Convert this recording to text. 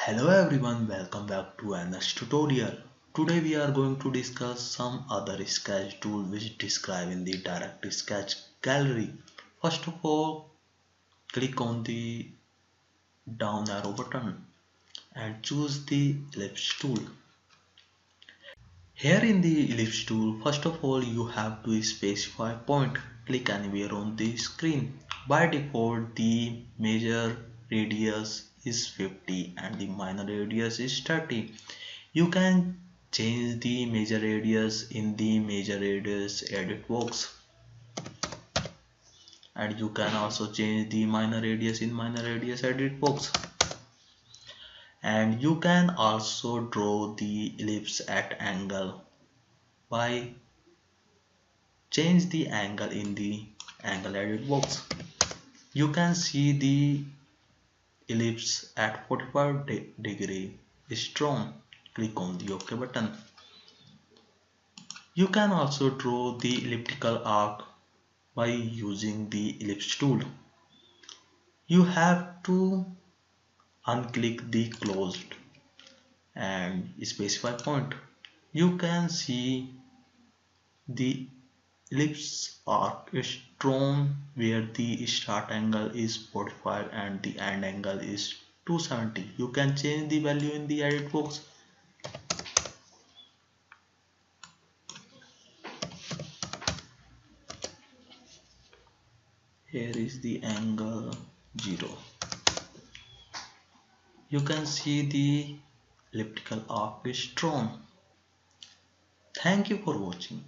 Hello everyone, welcome back to another tutorial. Today we are going to discuss some other sketch tool which describe in the direct sketch gallery. First of all, click on the down arrow button and choose the ellipse tool. Here in the ellipse tool, first of all you have to specify point. Click anywhere on the screen. By default the major radius is 50 and the minor radius is 30. You can change the major radius in the major radius edit box, and you can also change the minor radius in minor radius edit box, and you can also draw the ellipse at angle by change the angle in the angle edit box. You can see the ellipse at 45 degree is drawn. Click on the OK button. You can also draw the elliptical arc by using the ellipse tool. You have to unclick the closed and specify point. You can see the ellipse arc is drawn where the start angle is 45 and the end angle is 270. You can change the value in the edit box. Here is the angle 0. You can see the elliptical arc is drawn. Thank you for watching.